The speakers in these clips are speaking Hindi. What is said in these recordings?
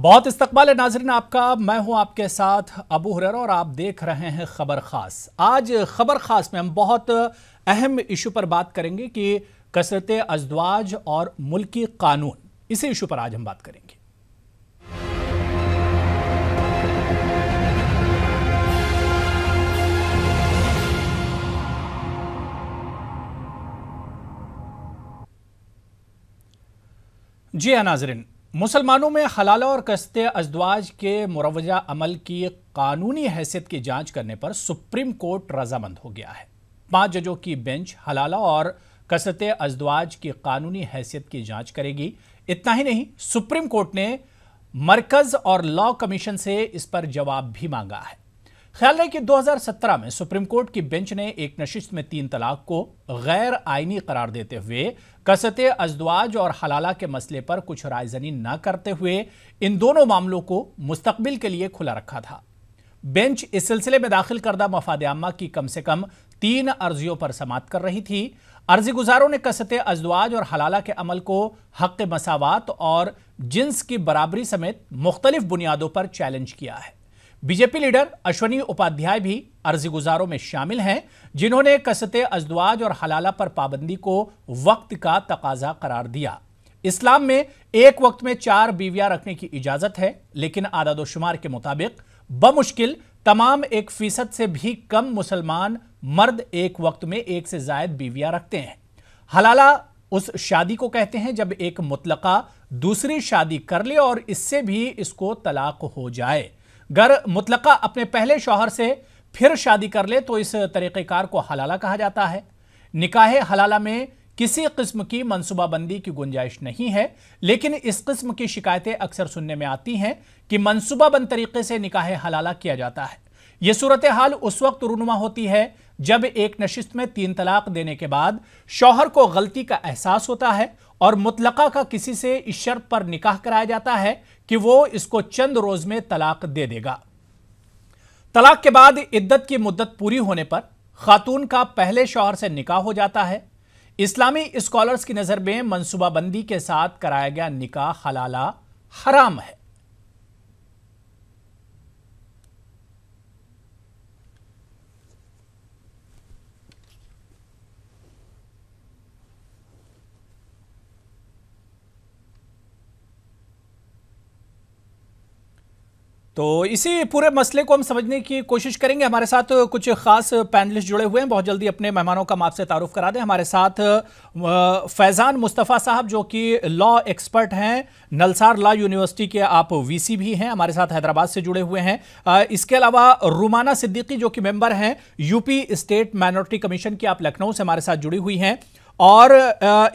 बहुत इस्तकबाल है नाज़रीन आपका। मैं हूं आपके साथ अबू हुरैरा और आप देख रहे हैं खबर खास। आज खबर खास में हम बहुत अहम इशू पर बात करेंगे कि कसरत अज़दवाज और मुल्की कानून, इसी इशू पर आज हम बात करेंगे। जी हाँ नाज़रीन, मुसलमानों में हलाला और कसरत अज़दवाज के मुरवजा अमल की कानूनी हैसियत की जांच करने पर सुप्रीम कोर्ट रजामंद हो गया है। 5 जजों की बेंच हलाला और कसरत अज़दवाज की कानूनी हैसियत की जांच करेगी। इतना ही नहीं, सुप्रीम कोर्ट ने मरकज और लॉ कमीशन से इस पर जवाब भी मांगा है। ख्याल रहे कि 2017 में सुप्रीम कोर्ट की बेंच ने एक नशिस्त में 3 तलाक को गैर आईनी करार देते हुए कसरत अज़दवाज और हलाला के मसले पर कुछ रायज़नी न करते हुए इन दोनों मामलों को मुस्तकबिल के लिए खुला रखा था। बेंच इस सिलसिले में दाखिल करदा मफाद आम्मा की कम से कम 3 अर्जियों पर समाअत कर रही थी। अर्जी गुजारों ने कसरत अज़दवाज और हलाला के अमल को हक़ मसावात और जिन्स की बराबरी समेत मुख्तलिफ बुनियादों पर चैलेंज किया है। बीजेपी लीडर अश्वनी उपाध्याय भी अर्जी गुजारों में शामिल हैं, जिन्होंने कसरत अज़दवाज और हलाला पर पाबंदी को वक्त का तकाजा करार दिया। इस्लाम में एक वक्त में 4 बीवियां रखने की इजाजत है, लेकिन आदादोशुमार के मुताबिक बमुश्किल तमाम 1% से भी कम मुसलमान मर्द एक वक्त में 1 से ज्यादा बीवियां रखते हैं। हलाला उस शादी को कहते हैं जब एक मुतलका दूसरी शादी कर ले और इससे भी इसको तलाक हो जाए। अगर मुतलका अपने पहले शौहर से फिर शादी कर ले तो इस तरीक़ेकार को हलाला कहा जाता है। निकाह हलाला में किसी किस्म की मनसूबाबंदी की गुंजाइश नहीं है, लेकिन इस किस्म की शिकायतें अक्सर सुनने में आती हैं कि मनसूबाबंद तरीके से निकाह हलाला किया जाता है। यह सूरत हाल उस वक्त रूनुमा होती है जब एक नशिस्त में 3 तलाक देने के बाद शौहर को गलती का एहसास होता है और मुतलका का किसी से इस शर्त पर निकाह कराया जाता है कि वो इसको चंद रोज में तलाक दे देगा। तलाक के बाद इद्दत की मुद्दत पूरी होने पर खातून का पहले शौहर से निकाह हो जाता है। इस्लामी स्कॉलर्स की नजर में मनसूबाबंदी के साथ कराया गया निकाह हलाला हराम है। तो इसी पूरे मसले को हम समझने की कोशिश करेंगे। हमारे साथ कुछ खास पैनलिस्ट जुड़े हुए हैं। बहुत जल्दी अपने मेहमानों का हम आपसे तारुफ करा दें। हमारे साथ फैज़ान मुस्तफ़ा साहब जो कि लॉ एक्सपर्ट हैं, नलसार लॉ यूनिवर्सिटी के आप वीसी भी हैं, हमारे साथ हैदराबाद से जुड़े हुए हैं। इसके अलावा रुमाना सिद्दीकी जो कि मेंबर हैं यूपी स्टेट माइनॉरिटी कमीशन की, आप लखनऊ से हमारे साथ जुड़ी हुई हैं। और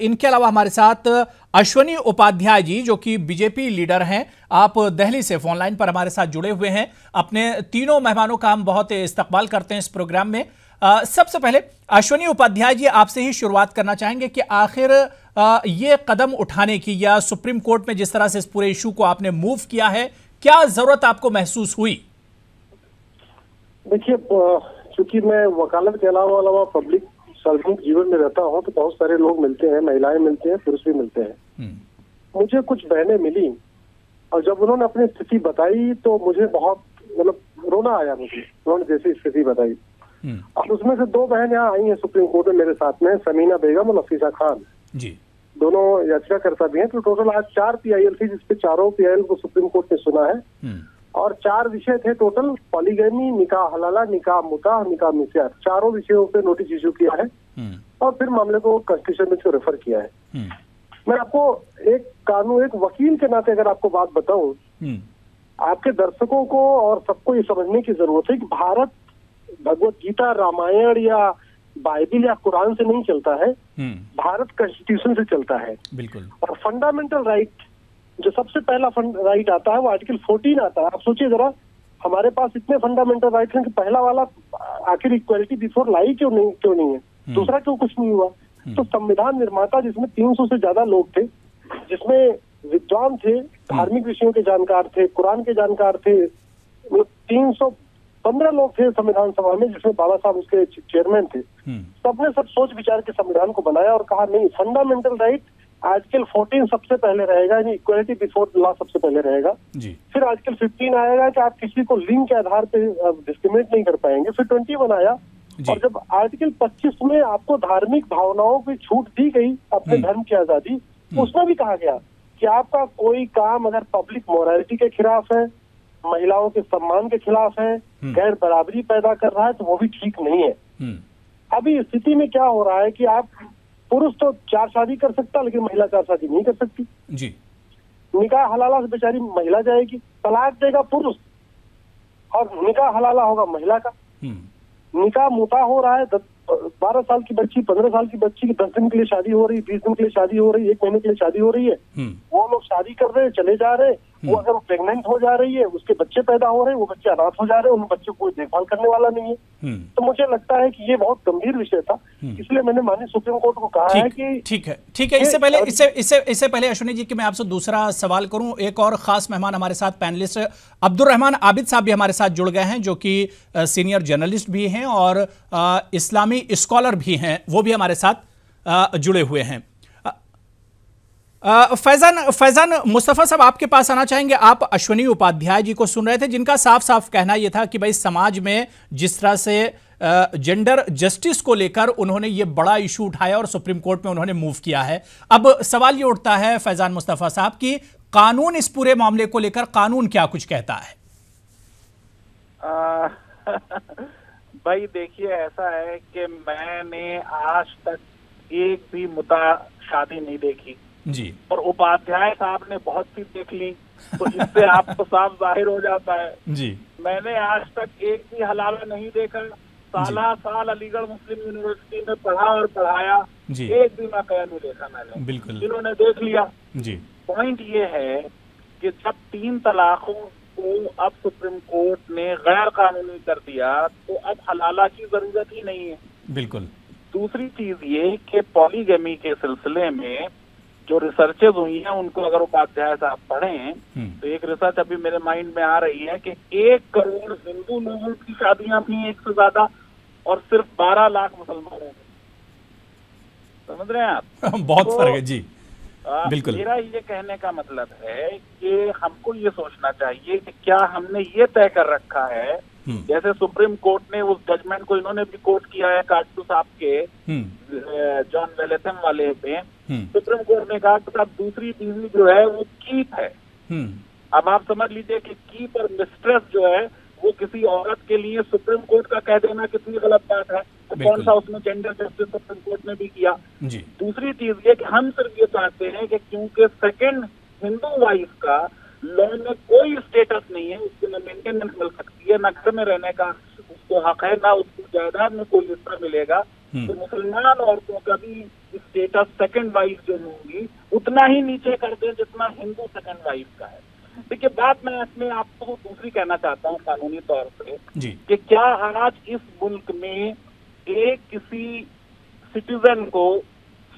इनके अलावा हमारे साथ अश्वनी उपाध्याय जी जो कि बीजेपी लीडर हैं, आप दिल्ली से फोन लाइन पर हमारे साथ जुड़े हुए हैं। अपने तीनों मेहमानों का हम बहुत इस्तकबाल करते हैं इस प्रोग्राम में। सबसे पहले अश्वनी उपाध्याय जी, आपसे ही शुरुआत करना चाहेंगे कि आखिर ये कदम उठाने की या सुप्रीम कोर्ट में जिस तरह से इस पूरे इशू को आपने मूव किया है, क्या जरूरत आपको महसूस हुई? देखिए, चूंकि मैं वकालत के अलावा पब्लिक सार्वजनिक जीवन में रहता हूँ तो बहुत सारे लोग मिलते हैं, महिलाएं मिलते हैं, पुरुष भी मिलते हैं। मुझे कुछ बहनें मिली और जब उन्होंने अपनी स्थिति बताई तो मुझे बहुत रोना आया। मुझे उन्होंने जैसी स्थिति बताई, और उसमें से 2 बहन यहाँ आई हैं सुप्रीम कोर्ट में मेरे साथ में, समीना बेगम और नफीसा खान जी। दोनों याचिकाकर्ता भी हैं। तो टोटल आज 4 PIL थी, जिसपे 4 PIL को सुप्रीम कोर्ट ने सुना है और 4 विषय थे टोटल: पॉलीगैमी, निकाह हलाला, निकाह मुता, निकाह मिस्यार। 4 विषयों पे नोटिस इशू किया है और फिर मामले को कॉन्स्टिट्यूशन बेंच को रेफर किया है। मैं आपको एक वकील के नाते अगर आपको बात बताऊं, आपके दर्शकों को और सबको ये समझने की जरूरत है कि भारत भगवत गीता, रामायण या बाइबिल या कुरान से नहीं चलता है, भारत कॉन्स्टिट्यूशन से चलता है। बिल्कुल। और फंडामेंटल राइट जो सबसे पहला राइट आता है वो आर्टिकल 14 आता है। आप सोचिए जरा, हमारे पास इतने फंडामेंटल राइट हैं कि पहला वाला आखिर इक्वलिटी बिफोर लाई क्यों नहीं है, दूसरा क्यों कुछ नहीं हुआ? तो संविधान निर्माता, जिसमें 300 से ज्यादा लोग थे, जिसमें विद्वान थे, धार्मिक विषयों के जानकार थे, कुरान के जानकार थे, 315 लोग थे संविधान सभा में, जिसमें बाबा साहब उसके चेयरमैन थे। सबने सब सोच विचार के संविधान को बनाया और कहा नहीं, फंडामेंटल राइट आर्टिकल 14 सबसे पहले रहेगा, यानी इक्वलिटी बिफोर लॉ सबसे पहले रहेगा जी। फिर आर्टिकल 15 आएगा कि आप किसी को लिंग के आधार पे डिस्क्रिमिनेट नहीं कर पाएंगे। फिर 21 आया, और जब आर्टिकल 25 में आपको धार्मिक भावनाओं की छूट दी गई, अपने धर्म की आजादी, उसमें भी कहा गया कि आपका कोई काम अगर पब्लिक मोरालिटी के खिलाफ है, महिलाओं के सम्मान के खिलाफ है, गैर बराबरी पैदा कर रहा है, तो वो भी ठीक नहीं है। अभी स्थिति में क्या हो रहा है कि आप पुरुष तो 4 शादी कर सकता, लेकिन महिला 4 शादी नहीं कर सकती जी। निकाह हलाला से बेचारी महिला जाएगी, तलाक देगा पुरुष और निकाह हलाला होगा महिला का। निकाह मुता हो रहा है, 12 साल की बच्ची, 15 साल की बच्ची की 10 दिन के लिए शादी हो रही, 20 दिन के लिए शादी हो रही, 1 महीने के लिए शादी हो रही है, वो लोग शादी कर रहे हैं, चले जा रहे हैं। वो अगर प्रेग्नेंट हो जा रही है, उसके बच्चे पैदा हो रहे हैं, वो बच्चे अनाथ हो जा रहे हैं, उन बच्चों को देखभाल करने वाला नहीं है। तो मुझे लगता है कि ये बहुत गंभीर विषय था, इसलिए मैंने माननीय सुप्रीम कोर्ट को कहा है कि ठीक है। इससे पहले अश्विनी जी कि मैं आपसे दूसरा सवाल करूं, एक और खास मेहमान हमारे साथ पैनलिस्ट अब्दुल रहमान आबिद साहब भी हमारे साथ जुड़ गए हैं, जो कि सीनियर जर्नलिस्ट भी हैं और इस्लामी स्कॉलर भी हैं, वो भी हमारे साथ जुड़े हुए हैं। फैजान मुस्तफा साहब, आपके पास आना चाहेंगे। आप अश्विनी उपाध्याय जी को सुन रहे थे, जिनका साफ साफ कहना यह था कि भाई समाज में जिस तरह से जेंडर जस्टिस को लेकर उन्होंने ये बड़ा इशू उठाया और सुप्रीम कोर्ट में उन्होंने मूव किया है, अब सवाल ये उठता है फैजान मुस्तफा साहब कि कानून इस पूरे मामले को लेकर कानून क्या कुछ कहता है? भाई देखिए, ऐसा है कि मैंने आज तक एक भी मुद्दा शादी नहीं देखी जी, और उपाध्याय साहब ने बहुत सी देख ली, तो इससे आपको साफ जाहिर हो जाता है जी। मैंने आज तक एक भी हलाला नहीं देखा। साल अलीगढ़ मुस्लिम यूनिवर्सिटी में पढ़ा और पढ़ाया, एक भी मौका नहीं देखा मैंने। बिल्कुल, इन्होंने देख लिया जी। पॉइंट ये है कि जब 3 तलाकों को अब सुप्रीम कोर्ट ने गैर कानूनी कर दिया, तो अब हलाला की जरूरत ही नहीं है। बिल्कुल। दूसरी चीज ये कि पॉलीगमी के सिलसिले में जो रिसर्चेज हुई हैं, उनको अगर उपाध्याय साहब पढ़ें तो एक रिसर्च अभी मेरे माइंड में आ रही है कि 1 करोड़ हिंदू लोगों की शादियां थी, 1 से ज्यादा, और सिर्फ 12 लाख मुसलमानों की। समझ रहे हैं आप? बहुत फर्क है जी। बिल्कुल। मेरा ये कहने का मतलब है कि हमको ये सोचना चाहिए कि क्या हमने ये तय कर रखा है, जैसे सुप्रीम कोर्ट ने उस जजमेंट को इन्होंने भी कोर्ट किया है काटू साहब के जॉन वेलेथम वाले पे, सुप्रीम कोर्ट ने कहा कि अब दूसरी बीवी जो है वो कीप है। अब आप समझ लीजिए कि कीप और मिस्ट्रेस जो है वो किसी औरत के लिए सुप्रीम कोर्ट का कह देना कितनी गलत बात है। तो कौन सा उसमें जेंडर जस्टिस सुप्रीम कोर्ट ने भी किया जी। दूसरी चीज ये कि हम सिर्फ ये चाहते हैं कि क्योंकि सेकंड हिंदू वाइफ का लॉ में कोई स्टेटस नहीं है, उसको न मेंटेनेंस मिल सकती है, न घर में रहने का उसको हक है, ना उसको जायदाद में कोई हिस्सा मिलेगा, तो मुसलमान औरतों का भी स्टेटस सेकंड वाइफ जो होंगी उतना ही नीचे कर दें जितना हिंदू सेकंड वाइफ का है। देखिए बात मैं इसमें आपको दूसरी कहना चाहता हूँ कानूनी तौर पे कि क्या आज इस मुल्क में एक किसी सिटीजन को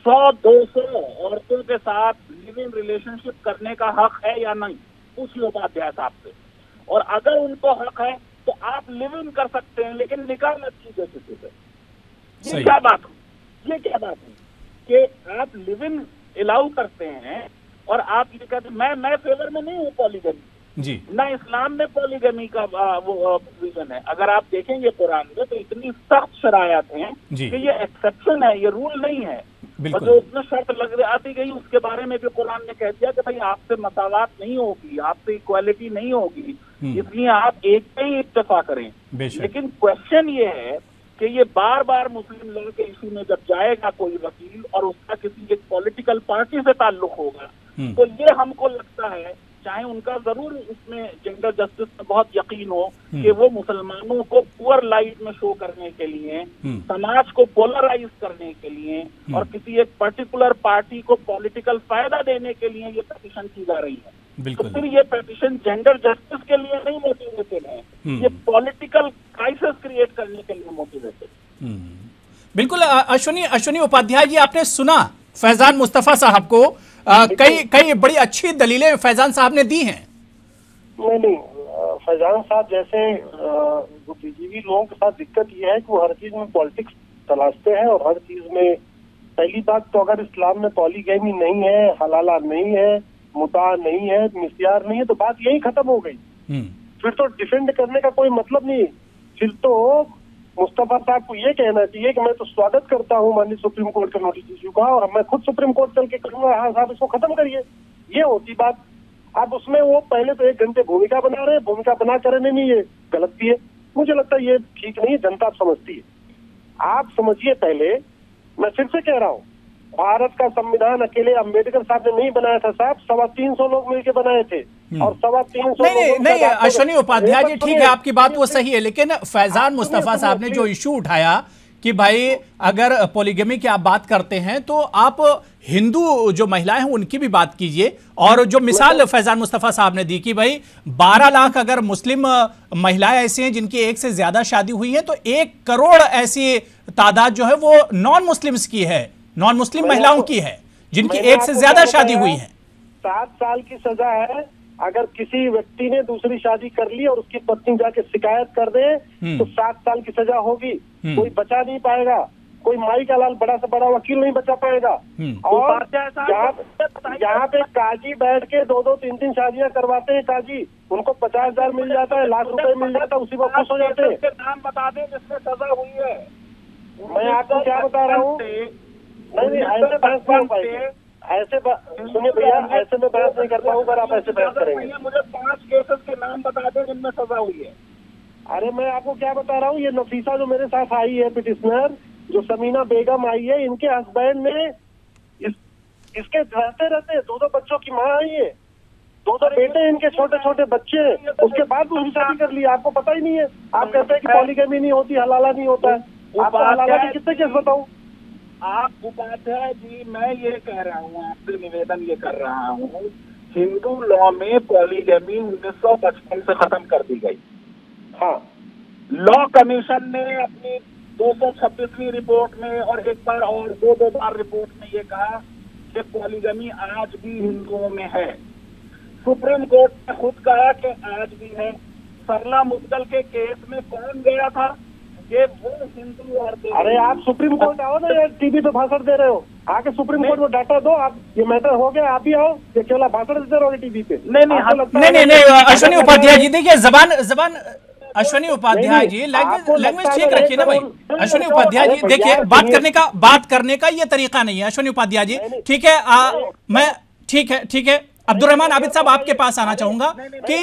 100-200 औरतों के साथ लिविंग रिलेशनशिप करने का हक है या नहीं, पूछ लो उपाध्याय साहब से। और अगर उनको हक है तो आप लिविंग कर सकते हैं, लेकिन निकाह मत कीजिए किसी से। ये क्या बात हुई? ये क्या बात हुई कि आप लिविंग अलाउ करते हैं और आप ये कहते मैं फेवर में नहीं हूँ पॉलीगमी जी, ना इस्लाम में पॉलीगमी का वो प्रोविजन है। अगर आप देखेंगे कुरान में तो इतनी सख्त शरायत हैं कि ये एक्सेप्शन है, ये रूल नहीं है। और जो उसमें शर्त लग आती गई उसके बारे में भी कुरान ने कह दिया कि भाई आपसे मसावात नहीं होगी, आपसे इक्वालिटी नहीं होगी, इसलिए आप एक पे ही इत्तेफा करें। लेकिन क्वेश्चन ये है कि ये बार बार मुस्लिम लॉ के इशू में जब जाएगा कोई वकील और उसका किसी एक पॉलिटिकल पार्टी से ताल्लुक होगा, तो ये हमको लगता है, चाहे उनका जरूर उसमें जेंडर जस्टिस में बहुत यकीन हो कि वो मुसलमानों को पुअर लाइट में शो करने के लिए, समाज को पोलराइज करने के लिए और किसी एक पर्टिकुलर पार्टी को पॉलिटिकल फायदा देने के लिए ये पिटीशन की जा रही है। तो फिर ये पिटीशन जेंडर जस्टिस के लिए नहीं मोटिवेटेड है, ये पॉलिटिकल क्राइसिस क्रिएट करने के लिए मोटिवेटेड। बिल्कुल। अश्विनी उपाध्याय जी, आपने सुना फैजान मुस्तफा साहब को, कई बड़ी अच्छी दलीलें फैजान साहब ने दी हैं। नहीं, फैजान साहब जैसे बुद्धिजीवी लोगों के साथ दिक्कत यह है कि वो हर चीज में पॉलिटिक्स तलाशते हैं और हर चीज में पहली बात तो अगर इस्लाम में पॉलीगैमी नहीं है, हलाला नहीं है, मुता नहीं है, मिस्यार नहीं है, तो बात यही खत्म हो गई। फिर तो डिफेंड करने का कोई मतलब नहीं। फिर तो मुस्तफा साहब को ये कहना चाहिए कि मैं तो स्वागत करता हूँ माननीय सुप्रीम कोर्ट के नोटिस इश्यू का, और मैं खुद सुप्रीम कोर्ट चल के करूंगा, हाँ साहब इसको खत्म करिए, ये होती बात। अब उसमें वो पहले तो 1 घंटे भूमिका बना रहे हैं, भूमिका बना कर नहीं, ये गलत भी है। मुझे लगता है ये ठीक नहीं है, जनता समझती है। आप समझिए पहले, मैं फिर से कह रहा हूँ, भारत का संविधान अकेले अंबेडकर साहब ने नहीं बनाया था साहब, 325 लोग मिलकर बनाए थे, और 325 नहीं अश्वनी उपाध्याय जी, ठीक है आपकी बात वो सही है, लेकिन फैजान मुस्तफा साहब ने जो इशू उठाया कि भाई अगर पॉलीगमी की आप बात करते हैं तो आप हिंदू जो महिलाएं हैं उनकी भी बात कीजिए, और जो मिसाल फैजान मुस्तफा साहब ने दी कि भाई 12 लाख अगर मुस्लिम महिलाएं ऐसी हैं जिनकी एक से ज्यादा शादी हुई है, तो 1 करोड़ ऐसी तादाद जो है वो नॉन मुस्लिम्स की है, नॉन मुस्लिम महिलाओं की है जिनकी एक से ज्यादा शादी हुई है। 7 साल की सजा है अगर किसी व्यक्ति ने दूसरी शादी कर ली और उसकी पत्नी जाके शिकायत कर दे तो 7 साल की सजा होगी। कोई बचा नहीं पाएगा, कोई माई का लाल बड़ा से बड़ा वकील नहीं बचा पाएगा। और यहाँ पे काजी बैठ के 2-2, 3-3 शादियां करवाते हैं काजी, उनको 50,000 मिल जाता है, लाख रुपए मिल जाता है, उसी को खुश हो जाते हैं। नाम बता दें जिसमें सजा हुई है। मैं आपको क्या बता रहा हूँ, नहीं ऐसे बहस नहीं पाएंगे, ऐसे सुनिए भैया, ऐसे में बहस नहीं कर पाऊँ अगर आप ऐसे बहस करेंगे। मुझे 5 केसेस के नाम बता दें जिनमें सजा हुई है। अरे मैं आपको क्या बता रहा हूँ, ये नफीसा जो मेरे साथ आई है पिटिशनर, जो समीना बेगम आई है, इनके हस्बैंड ने इसके रहते रहते 2-2 बच्चों की माँ आई है, 2-2 बेटे, इनके छोटे छोटे बच्चे हैं, उसके बाद दूसरी शादी कर ली। आपको पता ही नहीं है, आप कहते हैं कि पॉलीगैमी नहीं होती, हलाला नहीं होता है। आपको हलाला के कितने केस बताऊं? आप उपाध्याय जी, मैं ये कह रहा हूँ, आपसे निवेदन ये कर रहा हूँ, हिंदू लॉ में पॉलीगैमी 1955 से खत्म कर दी गई। हाँ, लॉ कमीशन ने अपनी 226वीं रिपोर्ट में और एक बार और 2 बार रिपोर्ट में ये कहा कि पॉलीगैमी आज भी हिंदुओं में है। सुप्रीम कोर्ट ने खुद कहा कि आज भी है। सरला मुद्दल के केस में कौन गया था? ये वो हिंदू और अरे आप सुप्रीम कोर्ट आओ ना यार, टीवी पे भाषण दे रहे हो, आके सुप्रीम कोर्ट में डाटा दो आप, ये मैटर हो गया, आप ही आओ, ये केवल भाषण देते रहोगे टीवी पे। नहीं अश्वनी उपाध्याय जी, देखिए जबान अश्वनी उपाध्याय जी, लैंग्वेज ठीक रखिए ना भाई। अश्वनी उपाध्याय जी देखिए, बात करने का ये तरीका नहीं है अश्वनी उपाध्याय जी, ठीक है। मैं ठीक है अब्दुल रहमान आबिद साहब, आपके पास आना चाहूंगा कि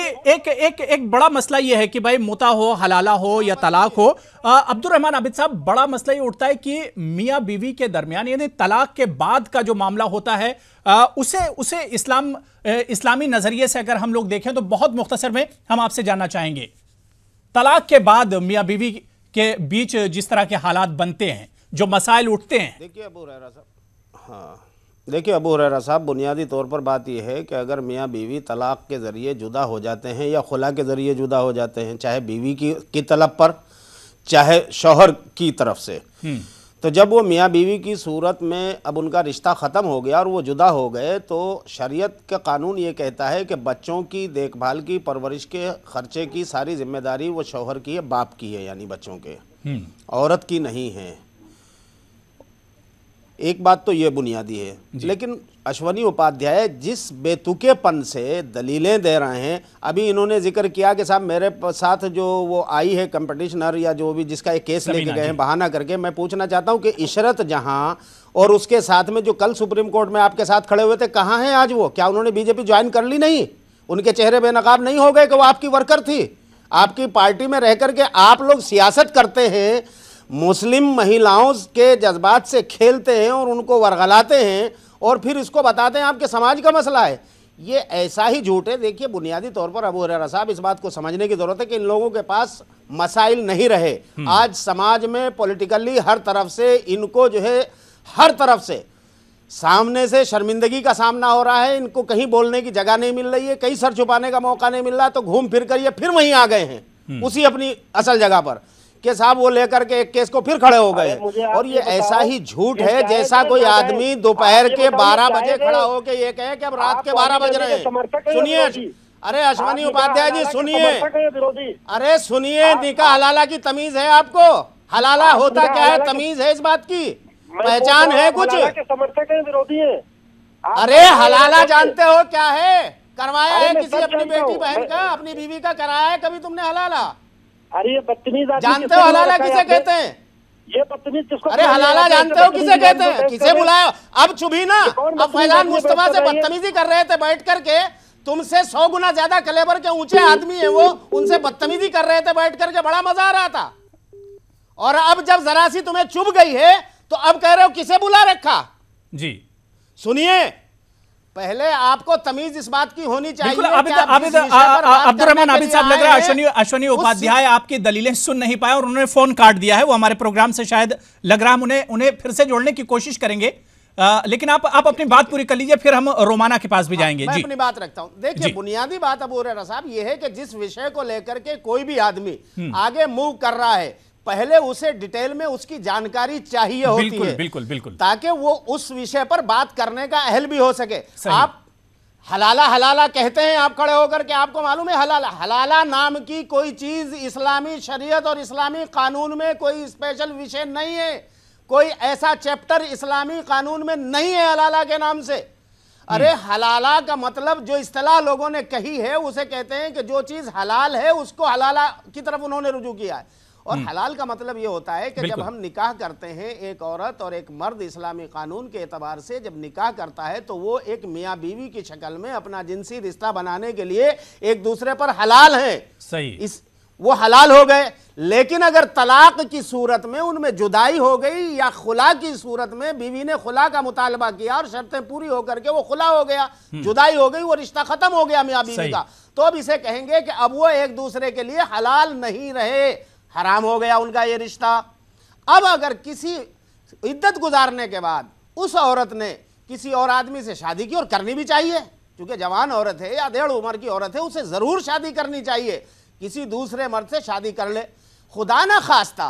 एक बड़ा मसला यह है कि भाई मुता हो, हलाला हो या तलाक हो। अब्दुल रहमान आबिद साहब, बड़ा मसला ये उठता है कि मियां बीवी के दरमियान यानी तलाक के बाद का जो मामला होता है उसे इस्लामी नजरिए से अगर हम लोग देखें तो बहुत मुख्तसर में हम आपसे जानना चाहेंगे, तलाक के बाद मियां बीवी के बीच जिस तरह के हालात बनते हैं, जो मसाइल उठते हैं। देखिए अबू हुरैरा साहब, हाँ देखिए अबू हुरैरा साहब, बुनियादी तौर पर बात यह है कि अगर मियाँ बीवी तलाक के ज़रिए जुदा हो जाते हैं या खुला के ज़रिए जुदा हो जाते हैं, चाहे बीवी की तलब पर चाहे शौहर की तरफ से, तो जब वो मियाँ बीवी की सूरत में अब उनका रिश्ता ख़त्म हो गया और वो जुदा हो गए, तो शरीयत का कानून ये कहता है कि बच्चों की देखभाल की, परवरिश के खर्चे की सारी जिम्मेदारी वो शौहर की है, बाप की है, यानी बच्चों के, औरत की नहीं है। एक बात तो ये बुनियादी है। लेकिन अश्वनी उपाध्याय जिस बेतुकेपन से दलीलें दे रहे हैं, अभी इन्होंने जिक्र किया कि साहब मेरे साथ जो वो आई है कंपटिशनर या जो भी जिसका एक केस लेके गए हैं बहाना करके, मैं पूछना चाहता हूं कि इशरत जहां और उसके साथ में जो कल सुप्रीम कोर्ट में आपके साथ खड़े हुए थे, कहाँ हैं आज वो? क्या उन्होंने बीजेपी ज्वाइन कर ली नहीं? उनके चेहरे बेनकाब नहीं हो गए कि वो आपकी वर्कर थी? आपकी पार्टी में रह करके आप लोग सियासत करते हैं, मुस्लिम महिलाओं के जज्बात से खेलते हैं और उनको वरगलाते हैं और फिर इसको बताते हैं आपके समाज का मसला है। ये ऐसा ही झूठ है। देखिए बुनियादी तौर पर अबू हुरैरा साहब, इस बात को समझने की जरूरत है कि इन लोगों के पास मसाइल नहीं रहे। आज समाज में पॉलिटिकली हर तरफ से इनको जो है, हर तरफ से सामने से शर्मिंदगी का सामना हो रहा है, इनको कहीं बोलने की जगह नहीं मिल रही है, कहीं सर छुपाने का मौका नहीं मिल रहा, तो घूम फिर कर ये फिर वहीं आ गए हैं उसी अपनी असल जगह पर कि साहब वो लेकर के एक केस को फिर खड़े हो गए। और ये ऐसा ही झूठ है जैसा कोई आदमी दोपहर के 12 बजे खड़ा होकर ये कहे कि अब रात के 12 बज रहे हैं। सुनिए, अरे अश्वनी उपाध्याय जी सुनिए, अरे सुनिए, निकाह हलाला की तमीज है आपको? हलाला होता क्या है, तमीज है इस बात की पहचान है कुछ? के समर्थक हैं, विरोधी हैं? अरे हलाला जानते हो क्या है? करवाया है किसी अपनी बेटी बहन का, अपनी बीवी का कराया है कभी तुमने हलाला? अरे ये बदतमीज जानते हो हलाला किसे कहते हैं? ये बदतमीज जिसको, अरे हलाला जानते हो किसे कहते हैं? किसे बुलाया? अब चुभी ना, अब फैजान मुस्तफा से बदतमीजी कर रहे थे बैठ करके, तुमसे 100 गुना ज्यादा कलेबर के ऊंचे आदमी है वो, उनसे बदतमीजी कर रहे थे बैठ करके, बड़ा मजा आ रहा था। और अब जब जरा सी तुम्हें चुभ गई है तो अब कह रहे हो किसे बुला रखा? जी सुनिए, पहले आपको तमीज इस बात की होनी चाहिए। अब्दुर्रहमान आबिद साहब, लग रहा है अश्वनी उपाध्याय आपकी दलीलें सुन नहीं पाए और उन्होंने फोन काट दिया है। वो हमारे प्रोग्राम से शायद लग रहा है उन्हें फिर से जोड़ने की कोशिश करेंगे, लेकिन आप अपनी बात पूरी कर लीजिए, फिर हम रोमाना के पास भी जाएंगे। मैं अपनी बात रखता हूं। देखिए, बुनियादी बात अबू हुरैरा साहब ये है कि जिस विषय को लेकर के कोई भी आदमी आगे मूव कर रहा है, पहले उसे डिटेल में उसकी जानकारी चाहिए होती है, बिल्कुल, ताकि वो उस विषय पर बात करने का अहल भी हो सके। आप हलाला कहते हैं, आप खड़े होकर के, आपको मालूम है हलाला नाम की कोई चीज इस्लामी शरीयत और इस्लामी कानून में कोई स्पेशल विषय नहीं है, कोई ऐसा चैप्टर इस्लामी कानून में नहीं है हलाला के नाम से। अरे हलाला का मतलब जो इस्तिलाह लोगों ने कही है उसे कहते हैं कि जो चीज हलाल है उसको हलाला की तरफ उन्होंने रुजू किया है। और हलाल का मतलब यह होता है कि जब हम निकाह करते हैं, एक औरत और एक मर्द इस्लामी कानून के एतबार से जब निकाह करता है तो वो एक मियाँ बीवी की शक्ल में अपना जिनसी रिश्ता बनाने के लिए एक दूसरे पर हलाल हैं। सही, वो हलाल हो गए। लेकिन अगर तलाक की सूरत में उनमें जुदाई हो गई या खुला की सूरत में बीवी ने खुला का मुतालबा किया और शर्तें पूरी होकर के वो खुला हो गया, जुदाई हो गई, वो रिश्ता खत्म हो गया मियाँ बीवी का, तो अब इसे कहेंगे कि अब वो एक दूसरे के लिए हलाल नहीं रहे, हराम हो गया उनका ये रिश्ता। अब अगर किसी इद्दत गुजारने के बाद उस औरत ने किसी और आदमी से शादी की, और करनी भी चाहिए क्योंकि जवान औरत है या 1.5 उम्र की औरत है, उसे जरूर शादी करनी चाहिए, किसी दूसरे मर्द से शादी कर ले, खुदा ना खास्ता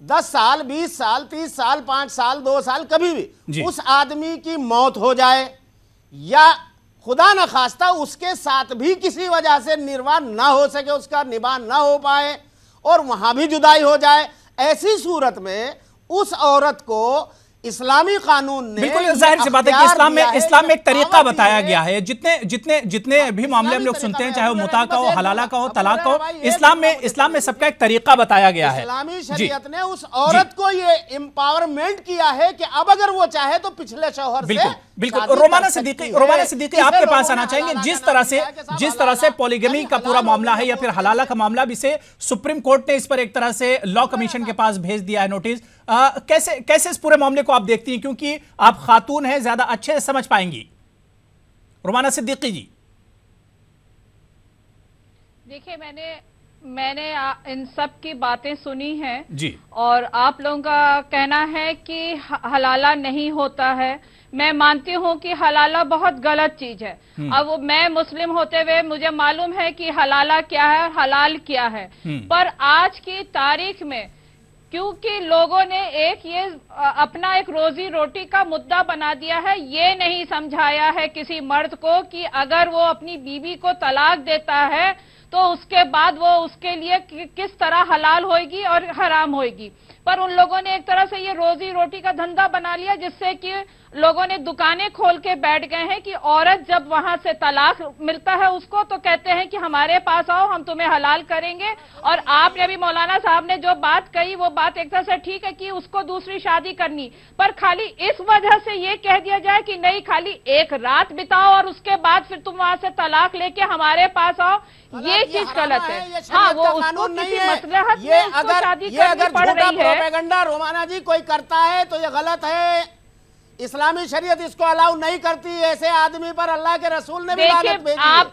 10 साल 20 साल 30 साल 5 साल 2 साल कभी भी उस आदमी की मौत हो जाए या खुदा ना खास्ता उसके साथ भी किसी वजह से निर्वाह ना हो सके, उसका निबाह ना हो पाए और वहां भी जुदाई हो जाए, ऐसी सूरत में उस औरत को इस्लामी कानून ने, बिल्कुल जाहिर सी बात है कि इस्लाम में एक तरीका बताया गया है। जितने भी मामले हम लोग सुनते हैं, चाहे वो मुता का हो, हलाला का हो, तलाक का हो, इस्लाम में सबका एक तरीका बताया गया है। इस्लामी शरीयत ने उस औरत को ये एम्पावरमेंट किया है कि अब अगर वो चाहे तो पिछले शौहर से बिल्कुल। रोमाना सिद्दीकी आपके पास आना चाहेंगे। जिस तरह से पॉलीगमी का पूरा मामला है या फिर हलाला का मामला, भी से सुप्रीम कोर्ट ने इस पर एक तरह से लॉ कमीशन के पास भेज दिया है नोटिस, कैसे इस पूरे मामले को आप देखती हैं, क्योंकि आप खातून हैं, ज्यादा अच्छे से समझ पाएंगी। रोमाना सिद्दीकी जी। देखिए, मैंने इन सब की बातें सुनी हैं जी, और आप लोगों का कहना है कि हलाला नहीं होता है। मैं मानती हूँ कि हलाला बहुत गलत चीज है। अब मैं मुस्लिम होते हुए मुझे मालूम है कि हलाला क्या है और हलाल क्या है, पर आज की तारीख में क्योंकि लोगों ने ये अपना एक रोजी रोटी का मुद्दा बना दिया है, ये नहीं समझाया है किसी मर्द को कि अगर वो अपनी बीवी को तलाक देता है तो उसके बाद वो उसके लिए किस तरह हलाल होएगी और हराम होएगी। पर उन लोगों ने एक तरह से ये रोजी रोटी का धंधा बना लिया, जिससे कि लोगों ने दुकानें खोल के बैठ गए हैं कि औरत जब वहां से तलाक मिलता है उसको तो कहते हैं कि हमारे पास आओ, हम तुम्हें हलाल करेंगे। और आपने अभी मौलाना साहब ने जो बात कही वो बात एक तरह से ठीक है कि उसको दूसरी शादी करनी, पर खाली इस वजह से ये कह दिया जाए कि नहीं खाली एक रात बिताओ और उसके बाद फिर तुम वहां से तलाक लेके हमारे पास आओ, ये चीज गलत है। हाँ, वो उसको किसी मसलहत में उसको शादी करनी पड़ रही है। प्रोपेगेंडा रोमाना जी कोई करता है तो ये गलत है, इस्लामी शरीयत इसको अलाउ नहीं करती। ऐसे आदमी पर अल्लाह के रसूल ने भी लानत भेजी है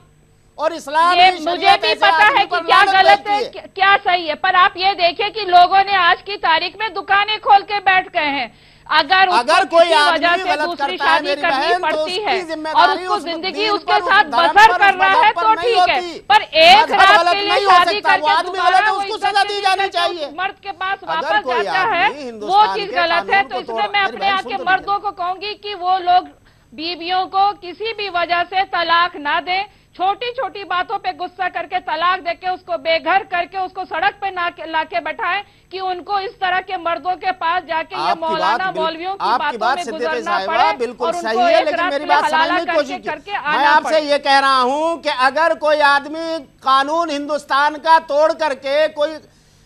और इस्लामी मुझे भी पता है कि क्या गलत है क्या सही है, पर आप ये देखिए कि लोगों ने आज की तारीख में दुकानें खोल के बैठ गए हैं। अगर कोई वजह से दूसरी शादी करनी पड़ती है और उसको जिंदगी उसके साथ बसर कर रहा है तो ठीक है, पर एक रात के लिए शादी करके दोबारा उसको सजा दी जानी चाहिए, मर्द के पास वापस जाता है, वो चीज गलत है। तो इसलिए मैं अपने यहाँ के मर्दों को कहूंगी कि वो लोग बीवियों को किसी भी वजह से तलाक ना दें, छोटी छोटी बातों पे गुस्सा करके तलाक देके उसको बेघर करके उसको सड़क पे लाके बैठाएं कि उनको इस तरह के मर्दों के पास जाके ये मौलाना मौलवियों की बातों में गुजरना पड़े। बिल्कुल सही है, लेकिन मेरी बात समझने की कोशिश कीजिए। मैं आपसे ये कह रहा हूं कि अगर कोई आदमी कानून हिंदुस्तान का तोड़ करके कोई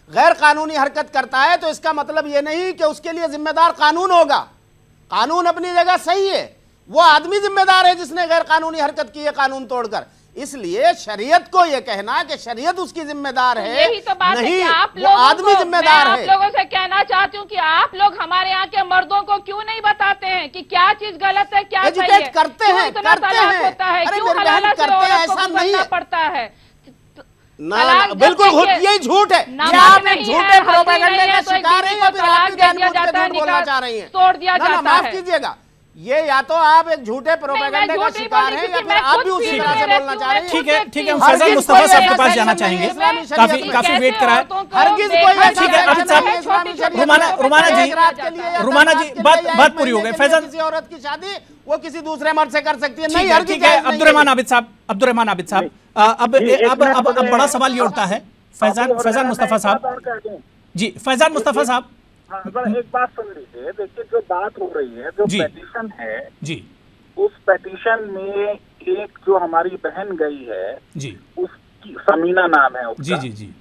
गैर कानूनी हरकत करता है तो इसका मतलब ये नहीं कि उसके लिए जिम्मेदार कानून होगा। कानून अपनी जगह सही है, वो आदमी जिम्मेदार है जिसने गैर कानूनी हरकत की है कानून तोड़कर। इसलिए शरीयत को यह कहना कि शरीयत उसकी जिम्मेदार है, यही तो बात नहीं, है कि आप वो आदमी जिम्मेदार है। आप लोगों से कहना चाहती हूँ कि आप लोग हमारे यहाँ के मर्दों को क्यों नहीं बताते हैं कि क्या चीज गलत है, क्या सही है, करते हैं, करते हैं, होता है, अरे क्यों मेरी बहन करते हैं, ऐसा नहीं है, पड़ता है ना, बिल्कुल यही झूठ है। आप एक झूठे प्रोपेगेंडे का शिकार हैं या फिर आप भी जानबूझ के झूठ बोलना चाह रही हैं? तोड़ दिया जाता है। माफ कीजिएगा, ये या तो आप एक झूठे प्रोपेगेंडे का शिकार हैं या फिर आप भी उसी तरह से बोलना चाह रही हैं। ठीक है, ठीक है, हम फैजान मुस्तफा साहब के पास जाना चाहेंगे। काफी वेट करा है। हरगिज़ कोई ठीक है, अमित साहब, रुमाना जी बात पूरी हो गई। फैजान, किसी औरत की शादी वो किसी दूसरे मर्द से कर सकती है, नहीं? ठीक है, अब्दुर्रहमान आबिद साहब, अब बड़ा सवाल ये उठता है। फैजान मुस्तफा साहब जी, फैजान मुस्तफा साहब, हाँ सर, एक बात सुन लीजिए। देखिए, जो बात हो रही है, जो पेटिशन है जी, उस पेटिशन में एक जो हमारी बहन गई है जी, उसकी समीना नाम है उसका, जी,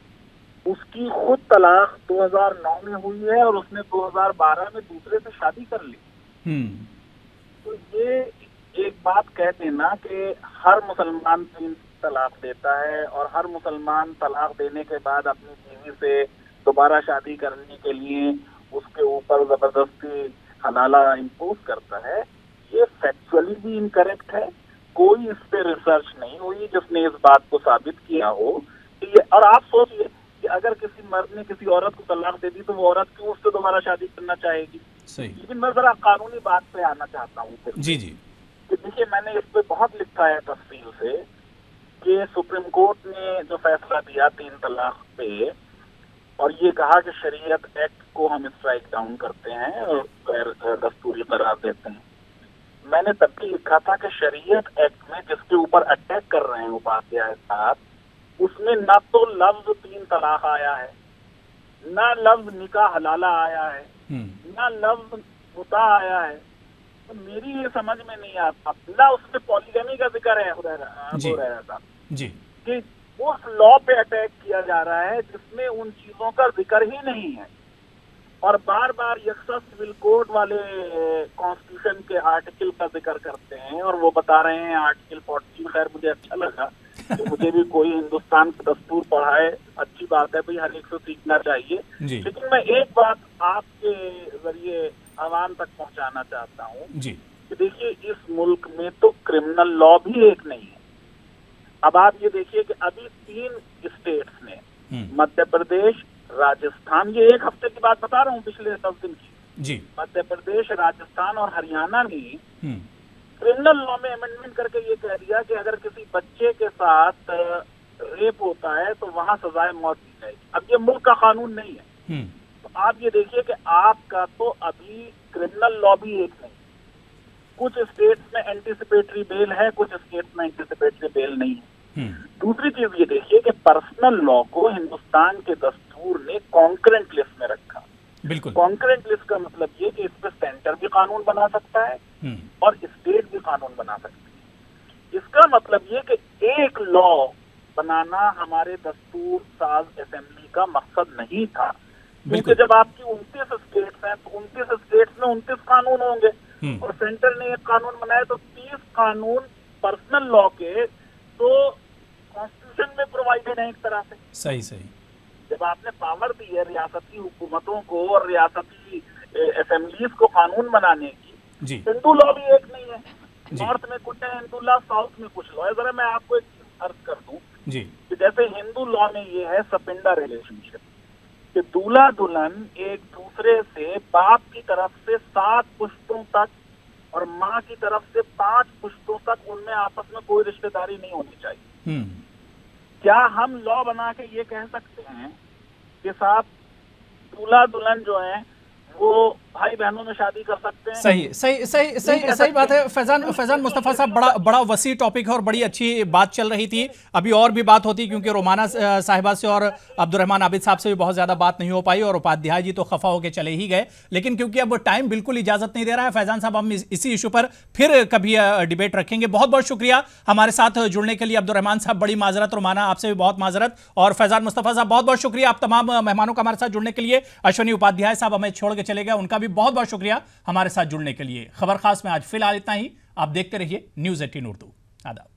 उसकी खुद तलाक 2009 में हुई है और उसने 2012 में दूसरे से शादी कर ली। तो ये एक बात कह देना कि हर मुसलमान 3 तलाक देता है और हर मुसलमान तलाक देने के बाद अपनी बीवी से दोबारा शादी करने के लिए उसके ऊपर जबरदस्ती हलाला इम्पोज करता है, ये फैक्चुअली भी इनकरेक्ट है। कोई इस पे रिसर्च नहीं हुई जिसने इस बात को साबित किया हो कि ये। और आप सोचिए कि अगर किसी मर्द ने किसी औरत को तलाक दे दी तो वो औरत क्यों उससे दोबारा शादी करना चाहेगी? सही। लेकिन मैं जरा कानूनी बात पे आना चाहता हूँ जी, कि देखिए, मैंने इस पे बहुत लिखा है तफसील से कि सुप्रीम कोर्ट ने जो फैसला दिया 3 तलाक पे और ये कहा कि शरीयत एक्ट को हम स्ट्राइक डाउन करते हैं और गैर दस्तूरी करार देते हैं। मैंने तब भी लिखा था कि शरीयत एक्ट में जिसके ऊपर अटैक कर रहे हैं उपाध्याय साहब, उसमें ना तो लफ्ज 3 तलाक आया है, ना लफ्ज निकाह हलाला आया है, ना लफ्ज मुता आया है। तो मेरी ये समझ में नहीं आता, ना उसमें पॉलीगमी का जिक्र है जी, कि उस लॉ पे अटैक किया जा रहा है जिसमें उन चीजों का जिक्र ही नहीं है। और बार बार यकसा सिविल कोड वाले कॉन्स्टिट्यूशन के आर्टिकल का जिक्र करते हैं और वो बता रहे हैं आर्टिकल 40। खैर, मुझे अच्छा लगा कि मुझे भी कोई हिंदुस्तान का दस्तूर पढ़ाए, अच्छी बात है भाई, हर एक से सीखना चाहिए। लेकिन मैं एक बात आपके जरिए आवाम तक पहुंचाना चाहता हूँ कि देखिए, इस मुल्क में तो क्रिमिनल लॉ भी एक नहीं है। अब आप ये देखिए कि अभी 3 स्टेट्स ने, मध्य प्रदेश, राजस्थान, ये एक हफ्ते की बात बता रहा हूँ, पिछले 10 दिन की जी, मध्य प्रदेश, राजस्थान और हरियाणा ने क्रिमिनल लॉ में अमेंडमेंट करके ये कह दिया कि अगर किसी बच्चे के साथ रेप होता है तो वहां सजाए मौत दी जाएगी। अब ये मुल्क का कानून नहीं है। तो आप ये देखिए कि आपका तो अभी क्रिमिनल लॉ भी एक नहीं, कुछ स्टेट्स में एंटीसिपेटरी बेल है, कुछ स्टेट्स में एंटीसिपेटरी बेल नहीं है। दूसरी चीज ये देखिए कि पर्सनल लॉ को हिंदुस्तान के दस्तूर ने कॉन्करेंट लिस्ट में रखा। बिल्कुल। कॉन्करेंट लिस्ट का मतलब ये कि इस पर सेंटर भी कानून बना सकता है और स्टेट भी कानून बना सकती है। इसका मतलब ये कि एक लॉ बनाना हमारे दस्तूर साज असेंबली का मकसद नहीं था, क्योंकि जब आपकी 29 स्टेट्स हैं तो 29 स्टेट्स में 29 कानून होंगे और सेंटर ने एक कानून बनाया तो 30 कानून पर्सनल लॉ के तो कॉन्स्टिट्यूशन में प्रोवाइडेड है एक तरह से। सही। जब आपने पावर दी है रियासती हुकूमतों को और रियासती असेंबलीज को कानून बनाने की, हिंदू लॉ भी एक नहीं है। नॉर्थ में कुछ है हिंदू लॉ, साउथ में कुछ लॉ है। जरा मैं आपको एक चीज अर्ज कर दूं कि जैसे हिंदू लॉ में ये है सपिंडा रिलेशनशिप, कि दूल्हा दुल्हन एक दूसरे से बाप की तरफ से 7 पुश्तों तक और माँ की तरफ से 5 पुश्तों तक उनमें आपस में कोई रिश्तेदारी नहीं होनी चाहिए। क्या हम लॉ बना के ये कह सकते हैं कि साहब दूल्हा दुल्हन जो है वो भाई भाई बहनों में शादी कर सकते हैं। सही सही सही सही सही बात है। फैजान मुस्तफा साहब, बड़ा वसी टॉपिक है और बड़ी अच्छी बात चल रही थी। अभी और भी बात होती क्योंकि रोमाना साहिबा से और अब्दुर्रहमान आबिद साहब से भी बहुत ज्यादा बात नहीं हो पाई और उपाध्याय जी तो खफा होकर चले ही गए। लेकिन क्योंकि अब टाइम बिल्कुल इजाजत नहीं दे रहा है फैजान साहब, हम इसी इशू पर फिर कभी डिबेट रखेंगे। बहुत बहुत शुक्रिया हमारे साथ जुड़ने के लिए। अब्दुर्रहमान साहब बड़ी माजरत, रोमाना आपसे भी बहुत माजरत, और फैजान मुस्तफा साहब बहुत बहुत शुक्रिया आप तमाम मेहमानों का हमारे साथ जुड़ने के लिए। अश्वनी उपाध्याय साहब हमें छोड़ के चले गए, उनका भी बहुत बहुत शुक्रिया हमारे साथ जुड़ने के लिए। खबर खास में आज फिलहाल इतना ही। आप देखते रहिए न्यूज़ 18 उर्दू। आदाब।